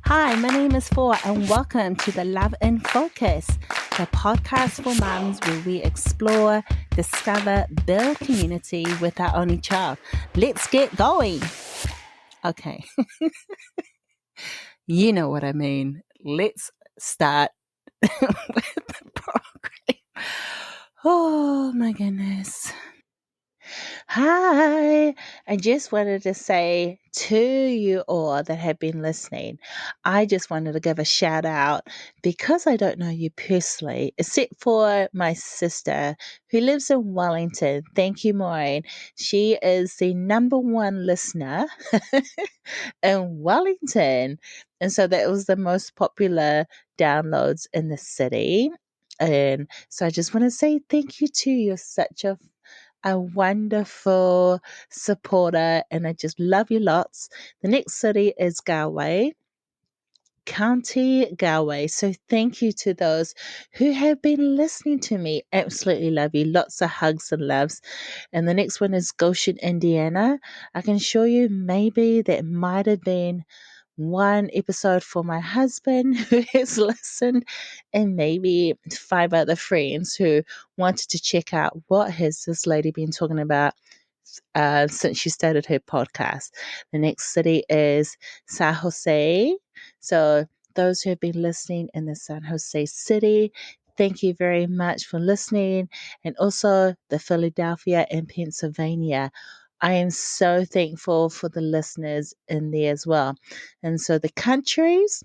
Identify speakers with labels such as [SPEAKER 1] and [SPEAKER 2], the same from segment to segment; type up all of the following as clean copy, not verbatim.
[SPEAKER 1] Hi, my name is FOA and welcome to the Love in Focus, the podcast for mums where we explore, discover, build community with our only child. Let's get going. Okay, you know what I mean. Let's start with the program. Oh my goodness. Hi, I just wanted to say to you all that have been listening, I just wanted to give a shout out because I don't know you personally, except for my sister who lives in Wellington. Thank you, Maureen. She is the number one listener in Wellington. And so that was the most popular downloads in the city. And so I just want to say thank you to you. You're such a wonderful supporter, and I just love you lots. The next city is Galway. County Galway. So thank you to those who have been listening to me. Absolutely love you. Lots of hugs and loves. And the next one is Goshen, Indiana. I can assure you maybe that might have been one episode for my husband who has listened, and maybe 5 other friends who wanted to check out what has this lady been talking about since she started her podcast. The next city is San Jose. So those who have been listening in the San Jose city, thank you very much for listening. And also the Philadelphia and Pennsylvania. I am so thankful for the listeners in there as well. And so the countries,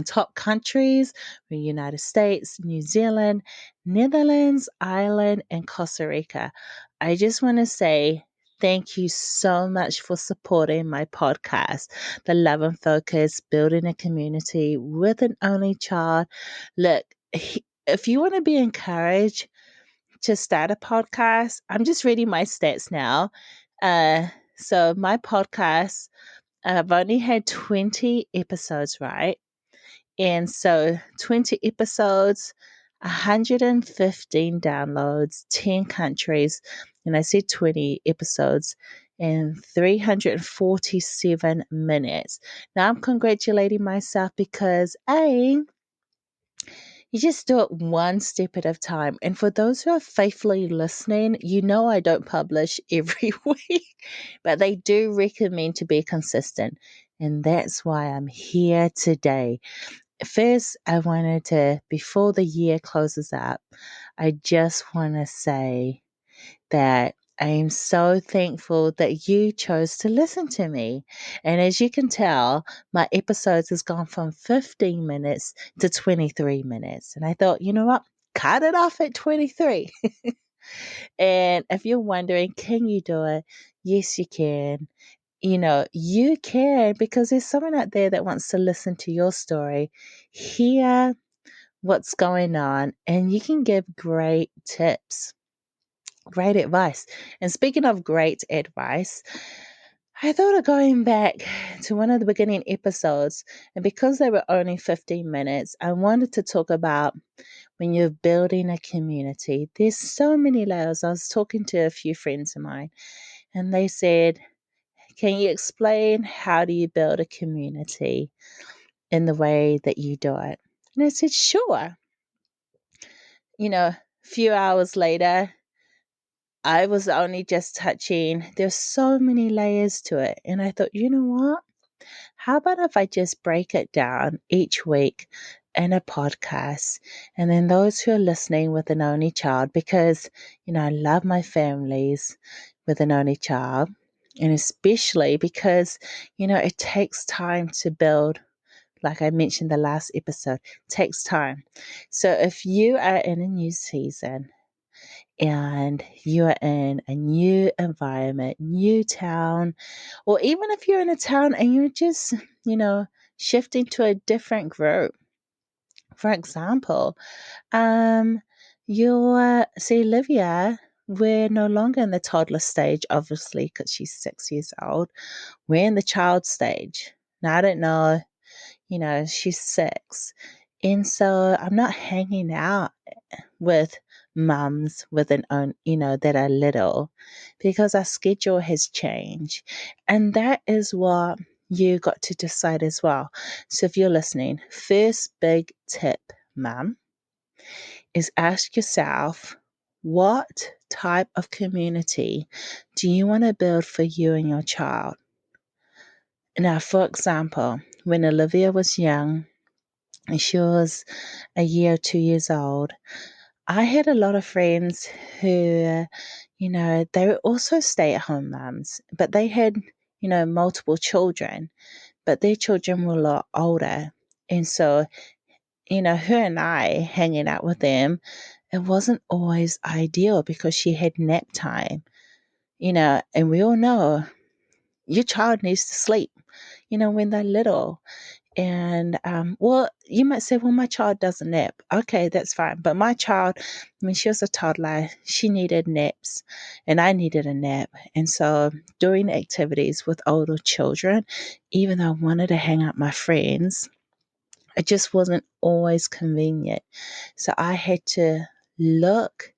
[SPEAKER 1] top countries were United States, New Zealand, Netherlands, Ireland, and Costa Rica. I just want to say thank you so much for supporting my podcast, The Love and Focus, Building a Community with an Only Child. Look, if you want to be encouraged to start a podcast, I'm just reading my stats now. So my podcast, I've only had 20 episodes, right? And so 20 episodes, 115 downloads, 10 countries, and I said 20 episodes and 347 minutes. Now I'm congratulating myself because you just do it one step at a time. And for those who are faithfully listening, you know I don't publish every week, but they do recommend to be consistent. And that's why I'm here today. First, I wanted to, before the year closes up, I just want to say that I am so thankful that you chose to listen to me. And as you can tell, my episodes has gone from 15 minutes to 23 minutes. And I thought, you know what? Cut it off at 23. And if you're wondering, can you do it? Yes, you can. You can because there's someone out there that wants to listen to your story, hear what's going on, and you can give great tips, great advice. And speaking of great advice, I thought of going back to one of the beginning episodes, and because they were only 15 minutes, I wanted to talk about when you're building a community. There's so many layers. I was talking to a few friends of mine, and they said, can you explain how do you build a community in the way that you do it? And I said, sure. A few hours later, I was only just touching. There's so many layers to it. And I thought, you know what? How about if I just break it down each week in a podcast? And then those who are listening with an only child, because, I love my families with an only child. And especially because, it takes time to build. Like I mentioned the last episode, takes time. So if you are in a new season and you are in a new environment, new town, or even if you're in a town and you're just, shifting to a different group. For example, see, Olivia, we're no longer in the toddler stage, obviously, because she's 6 years old. We're in the child stage. Now, I don't know, she's 6. And so I'm not hanging out with mums with an own, that are little because our schedule has changed. And that is what, you got to decide as well. So if you're listening, first big tip, mum, is ask yourself, what type of community do you want to build for you and your child? Now, for example, when Olivia was young and she was a year or 2 years old, I had a lot of friends who, they were also stay at home mums, but they had, multiple children, but their children were a lot older. And so, her and I hanging out with them, it wasn't always ideal because she had nap time, and we all know your child needs to sleep, when they're little. And, you might say, well, my child doesn't nap. Okay, that's fine. But my child, when she was a toddler, she needed naps and I needed a nap. And so doing activities with older children, even though I wanted to hang out with my friends, it just wasn't always convenient. So I had to look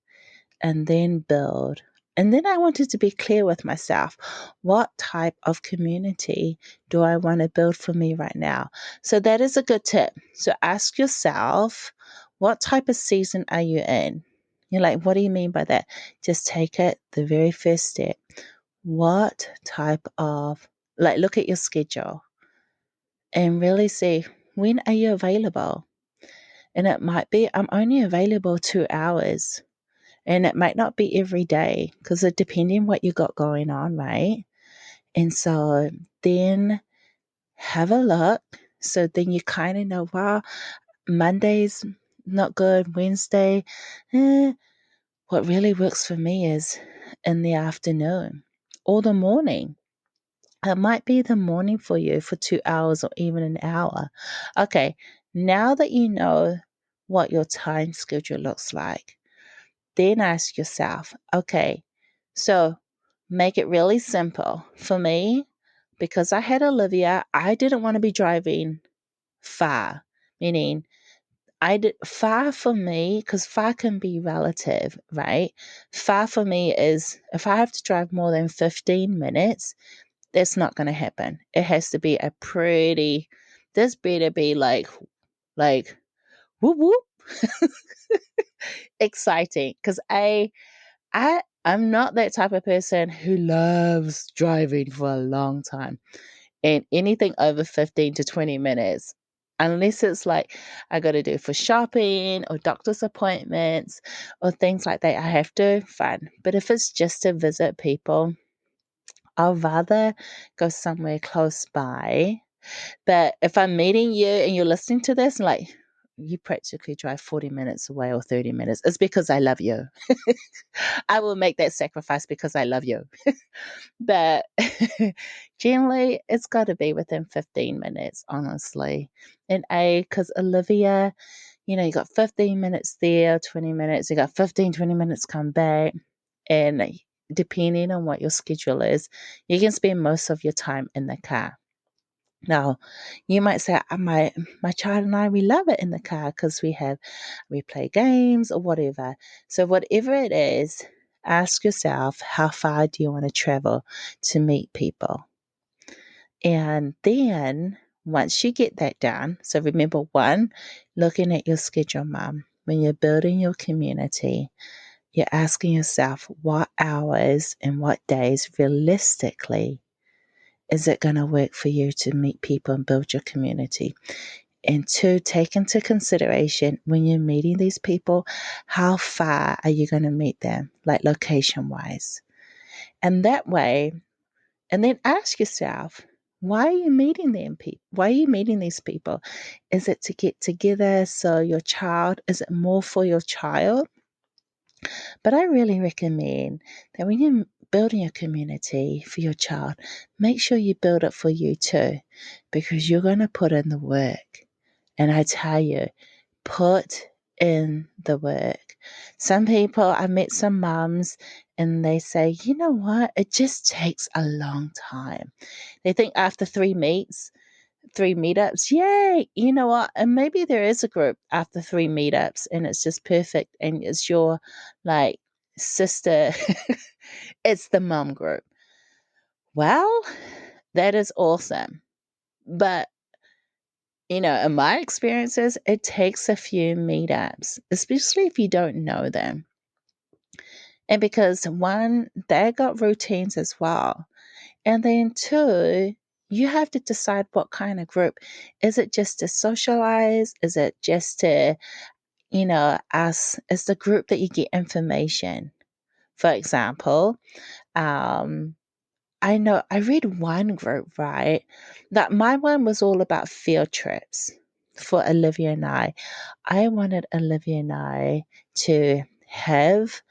[SPEAKER 1] and then build. And then I wanted to be clear with myself. What type of community do I want to build for me right now? So that is a good tip. So ask yourself, what type of season are you in? You're like, what do you mean by that? Just take it the very first step. What type of, look at your schedule and really see, when are you available? And it might be, I'm only available 2 hours. And it might not be every day because it depending what you got going on, right? And so then have a look. So then you kind of know, wow, Monday's not good, Wednesday. What really works for me is in the afternoon or the morning. It might be the morning for you for 2 hours or even an hour. Okay, now that you know what your time schedule looks like, then ask yourself, okay, so make it really simple. For me, because I had Olivia, I didn't want to be driving far, meaning I did far for me, because far can be relative, right? Far for me is if I have to drive more than 15 minutes, that's not going to happen. It has to be a pretty, this better be like, whoop whoop, exciting. Because I'm not that type of person who loves driving for a long time. And anything over 15 to 20 minutes, unless it's like I got to do for shopping or doctor's appointments or things like that, I have to, fine. But if it's just to visit people, I'll rather go somewhere close by. But if I'm meeting you and you're listening to this, you practically drive 40 minutes away or 30 minutes, it's because I love you. I will make that sacrifice because I love you. But generally, it's got to be within 15 minutes, honestly. And because Olivia, you got 15 minutes there, 20 minutes, you got 15, 20 minutes come back. And depending on what your schedule is, you can spend most of your time in the car. Now, you might say, my child and I, we love it in the car because we play games or whatever. So whatever it is, ask yourself, how far do you want to travel to meet people? And then once you get that done, so remember one, looking at your schedule, mom, when you're building your community, you're asking yourself what hours and what days realistically is it going to work for you to meet people and build your community? And two, take into consideration when you're meeting these people, how far are you going to meet them, like location wise? And that way, and then ask yourself, why are you meeting them? Why are you meeting these people? Is it to get together? So your child, is it more for your child? But I really recommend that when you're building a community for your child, make sure you build it for you too, because you're going to put in the work. And I tell you, put in the work. Some people, I met some mums and they say, you know what? It just takes a long time. They think after 3 meetups, yay, you know what? And maybe there is a group after 3 meetups and it's just perfect and it's your like sister, it's the mum group. Well, that is awesome. But, in my experiences, it takes a few meetups, especially if you don't know them. And because one, they got routines as well. And then two, you have to decide what kind of group. Is it just to socialize? Is it just to, as the group that you get information? For example, um, I know I read one group, right? That my one was all about field trips for Olivia and I. I wanted Olivia and I to have,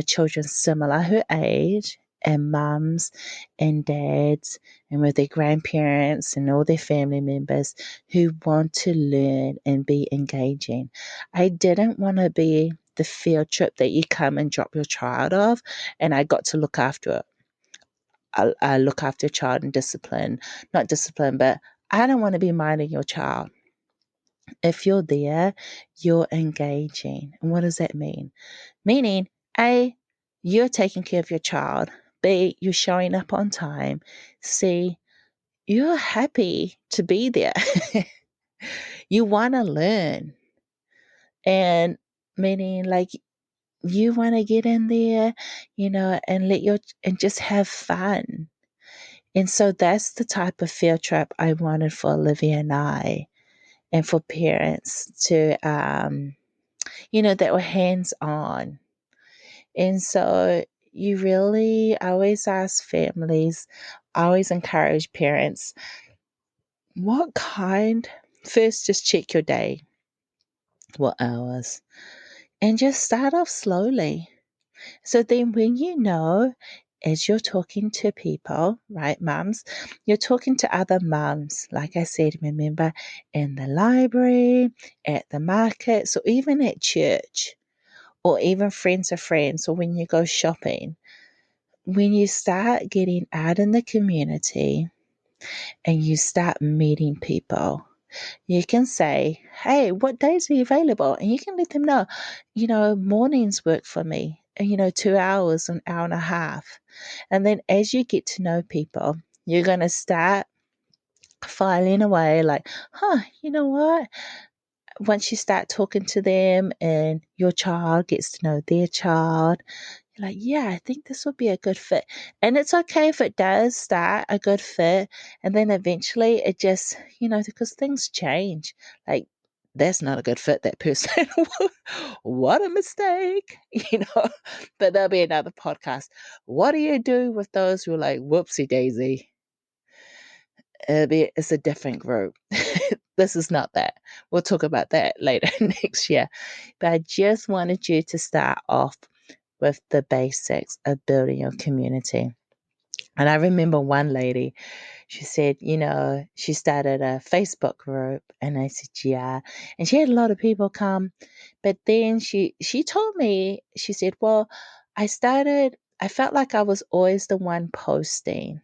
[SPEAKER 1] children similar her age and mums and dads and with their grandparents and all their family members who want to learn and be engaging. I didn't want to be the field trip that you come and drop your child off and I got to look after it. I look after a child and discipline, not discipline, but I don't want to be minding your child. If you're there, you're engaging. And what does that mean? Meaning, A, you're taking care of your child. B, you're showing up on time. C, you're happy to be there. You want to learn. And meaning, like, you want to get in there, and and just have fun. And so that's the type of field trip I wanted for Olivia and I, and for parents to, that were hands on. And so I always ask families, I always encourage parents, first just check your day, what hours, and just start off slowly. So then when as you're talking to people, right, mums, you're talking to other mums, like I said, remember, in the library, at the markets, or even at church, or even friends of friends, or when you go shopping. When you start getting out in the community and you start meeting people, you can say, hey, what days are you available? And you can let them know, mornings work for me, and, 2 hours, an hour and a half. And then as you get to know people, you're going to start filing away like, you know what? Once you start talking to them and your child gets to know their child, you're like, yeah, I think this would be a good fit. And it's okay if it does start a good fit. And then eventually it just, because things change. Like, that's not a good fit, that person. What a mistake, But there'll be another podcast. What do you do with those who are like, whoopsie daisy? It's a different group. This is not that. We'll talk about that later next year. But I just wanted you to start off with the basics of building your community. And I remember one lady, she said, she started a Facebook group. And I said, yeah. And she had a lot of people come. But then she told me, she said, well, I felt like I was always the one posting,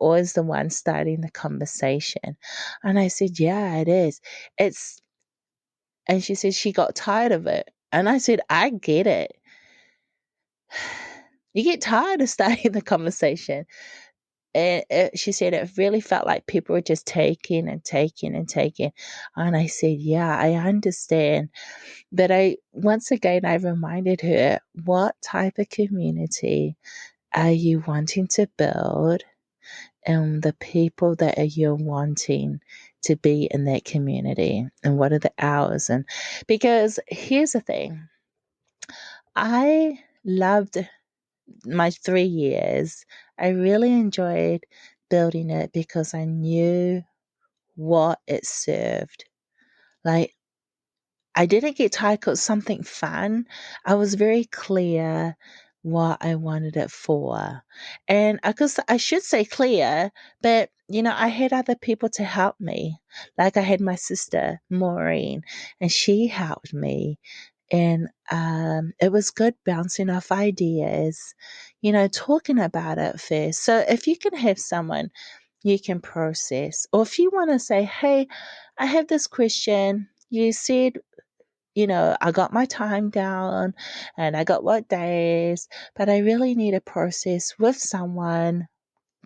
[SPEAKER 1] always the one starting the conversation. And I said, yeah, it is. And she said she got tired of it. And I said, I get it. You get tired of starting the conversation. And she said it really felt like people were just taking and taking and taking. And I said, yeah, I understand. But once again, I reminded her, what type of community are you wanting to build? And the people that you're wanting to be in that community, and what are the hours? And because here's the thing, I loved my 3 years. I really enjoyed building it because I knew what it served. Like, I didn't get tired because something fun. I was very clear what I wanted it for. And I should say clear, but I had other people to help me. Like I had my sister, Maureen, and she helped me. And it was good bouncing off ideas, talking about it first. So if you can have someone you can process, or if you want to say, hey, I have this question. You said, I got my time down and I got what days, but I really need a process with someone,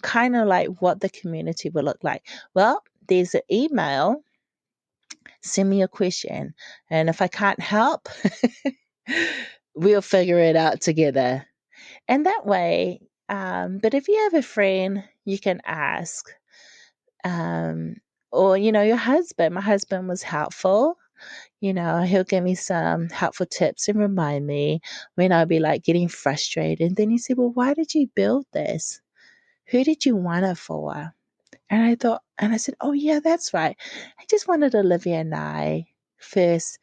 [SPEAKER 1] kind of like what the community will look like. Well, there's an email, send me a question. And if I can't help, we'll figure it out together. And that way, but if you have a friend, you can ask. Um, or, your husband. My husband was helpful. He'll give me some helpful tips and remind me when I'll be like getting frustrated. And then he said, well, why did you build this? Who did you want it for? And I said, oh, yeah, that's right. I just wanted Olivia and I first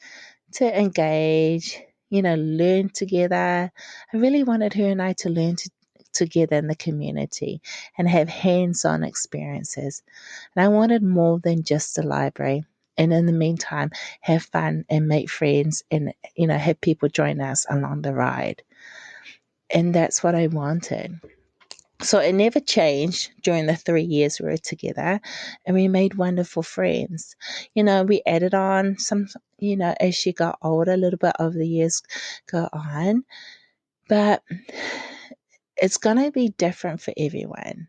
[SPEAKER 1] to engage, learn together. I really wanted her and I to learn together in the community and have hands on experiences. And I wanted more than just a library. And in the meantime, have fun and make friends and, have people join us along the ride. And that's what I wanted. So it never changed during the 3 years we were together, and we made wonderful friends. We added on some, as she got older, a little bit over the years go on, but it's going to be different for everyone.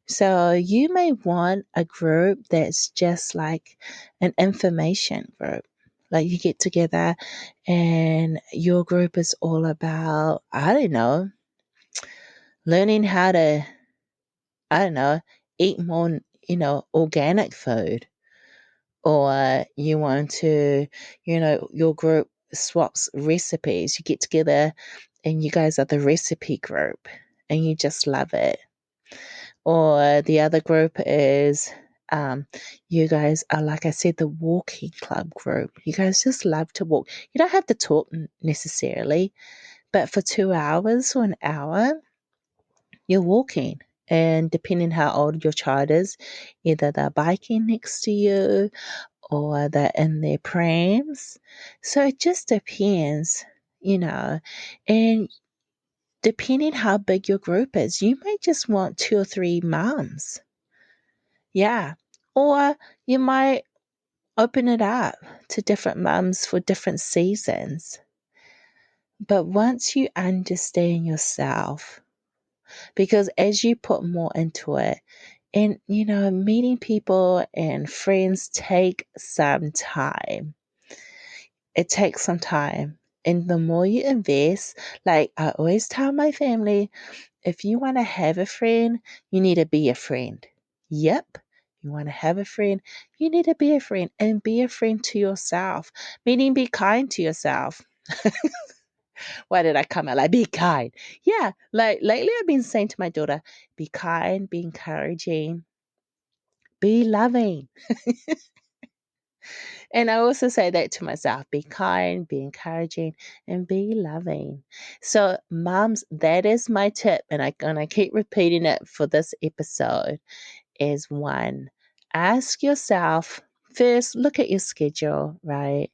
[SPEAKER 1] So you may want a group that's just like an information group. Like you get together and your group is all about, I don't know, learning how to, I don't know, eat more, organic food. Or you want to, your group swaps recipes. You get together and you guys are the recipe group and you just love it. Or the other group is, you guys are, like I said, the walking club group. You guys just love to walk. You don't have to talk necessarily, but for 2 hours or an hour, you're walking. And depending how old your child is, either they're biking next to you or they're in their prams. So it just depends, and depending how big your group is, you may just want 2 or 3 moms. Yeah. Or you might open it up to different mums for different seasons. But once you understand yourself, because as you put more into it, and meeting people and friends take some time. It takes some time. And the more you invest, like I always tell my family, if you want to have a friend, you need to be a friend. Yep. You want to have a friend, you need to be a friend and be a friend to yourself, meaning be kind to yourself. Why did I come out like be kind? Yeah, like lately I've been saying to my daughter, be kind, be encouraging, be loving. And I also say that to myself, be kind, be encouraging, and be loving. So, moms, that is my tip. And I'm going to keep repeating it for this episode is one, ask yourself first, look at your schedule, right?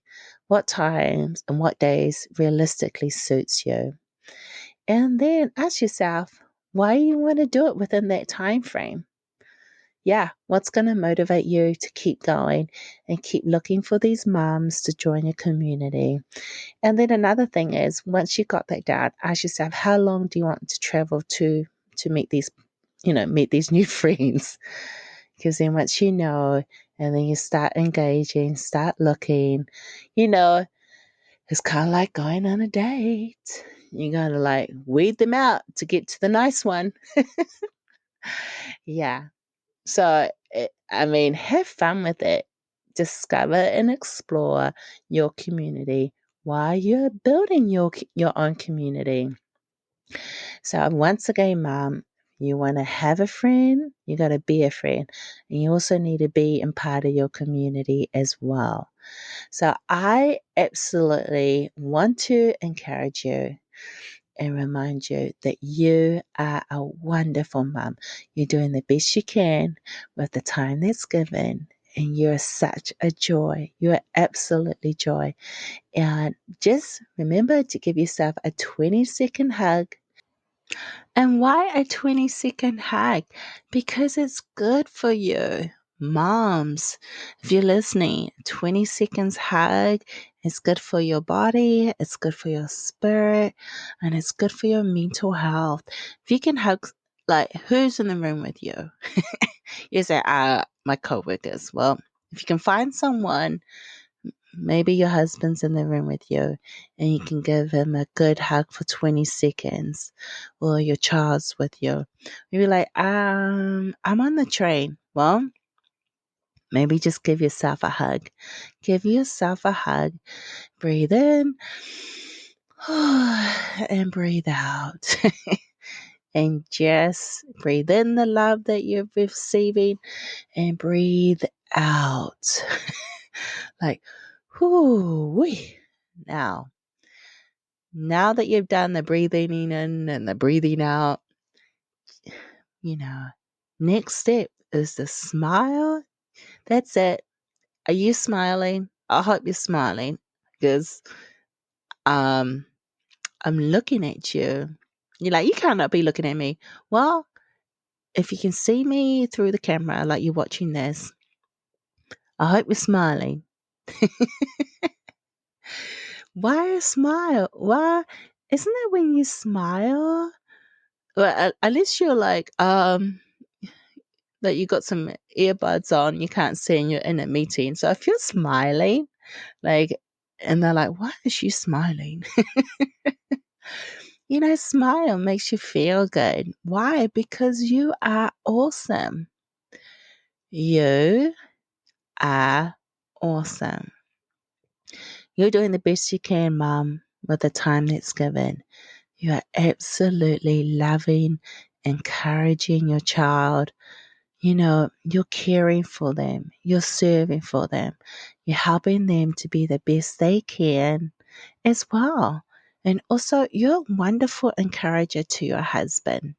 [SPEAKER 1] What times and what days realistically suits you. And then ask yourself why you want to do it within that time frame. Yeah, what's going to motivate you to keep going and keep looking for these moms to join your community? And then another thing is, once you got that down, ask yourself, how long do you want to travel to meet these, meet these new friends? Because then once you know, and then you start engaging, start looking, it's kind of like going on a date. You got to like weed them out to get to the nice one. Yeah. So, have fun with it. Discover and explore your community while you're building your own community. So, once again, Mom, you want to have a friend, you got to be a friend. And you also need to be in part of your community as well. So, I absolutely want to encourage you and remind you that you are a wonderful mum. You're doing the best you can with the time that's given, and you're such a joy. You're absolutely joy. And just remember to give yourself a 20-second hug. And why a 20-second hug? Because it's good for you. Moms, if you're listening, 20 seconds hug is good for your body, it's good for your spirit, and it's good for your mental health. If you can hug like, who's in the room with you? You say, my coworkers. Well, if you can find someone, maybe your husband's in the room with you, and you can give him a good hug for 20 seconds, or your child's with you. You'll be like, I'm on the train. Well, maybe just give yourself a hug. Give yourself a hug. Breathe in and breathe out. And just breathe in the love that you're receiving and breathe out. Like, whoo, now. Now that you've done the breathing in and the breathing out, next step is to smile. That's it. Are you smiling? I hope you're smiling because I'm looking at you. You're like, you cannot be looking at me. Well, if you can see me through the camera, like you're watching this, I hope you're smiling. Why a smile? Why? Isn't it when you smile? Well, at least you're like, that you got some earbuds on, you can't see and you're in a meeting. So if you're smiling, like, and they're like, why is she smiling? Smile makes you feel good. Why? Because you are awesome. You are awesome. You're doing the best you can, Mum, with the time that's given. You are absolutely loving, encouraging your child. You're caring for them. You're serving for them. You're helping them to be the best they can as well. And also, you're a wonderful encourager to your husband.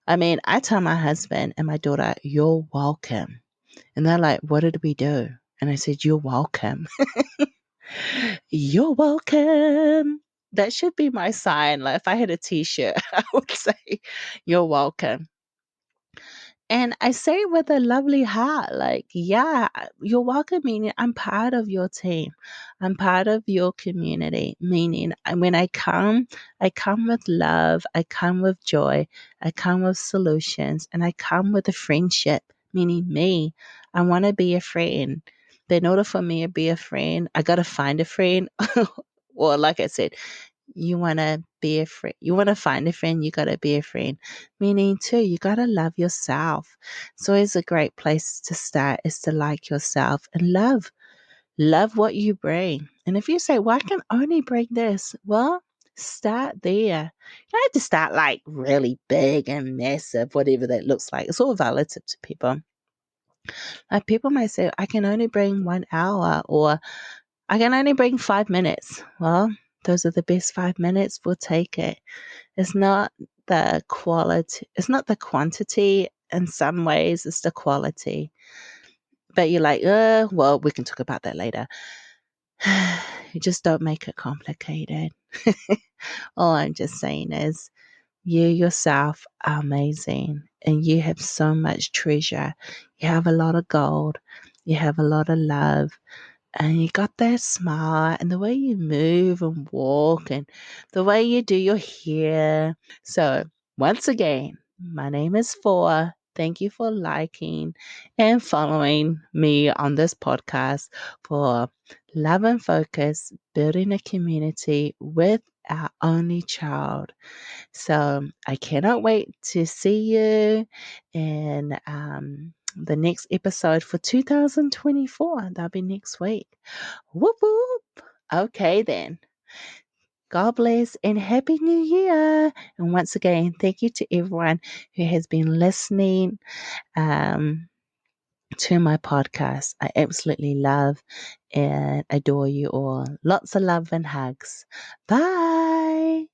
[SPEAKER 1] I mean, I tell my husband and my daughter, you're welcome. And they're like, what did we do? And I said, you're welcome. You're welcome. That should be my sign. Like if I had a t-shirt, I would say, you're welcome. And I say it with a lovely heart, like, yeah, you're welcome, meaning I'm part of your team. I'm part of your community, meaning when I come with love, I come with joy, I come with solutions, and I come with a friendship, meaning me. I want to be a friend. But in order for me to be a friend, I got to find a friend. Or like I said, you want to be a friend. You want to find a friend, you got to be a friend. Meaning, too, you got to love yourself. So, it's a great place to start is to like yourself and love what you bring. And if you say, well, I can only bring this, well, start there. You don't have to start like really big and massive, whatever that looks like. It's all relative to people. Like people might say, I can only bring 1 hour or I can only bring 5 minutes. Well, those are the best 5 minutes. We'll take it. It's not the quality. It's not the quantity. In some ways, it's the quality. But you're like, well, we can talk about that later. You just don't make it complicated. All I'm just saying is you yourself are amazing and you have so much treasure. You have a lot of gold. You have a lot of love. And you got that smile and the way you move and walk and the way you do your hair. So, once again, my name is FOA. Thank you for liking and following me on this podcast for Love and Focus, building a community with our only child. So I cannot wait to see you in the next episode for 2024. That'll be next week. Whoop whoop. Okay then. God bless and Happy New Year. And once again, thank you to everyone who has been listening to my podcast. I absolutely love and adore you all. Lots of love and hugs. Bye.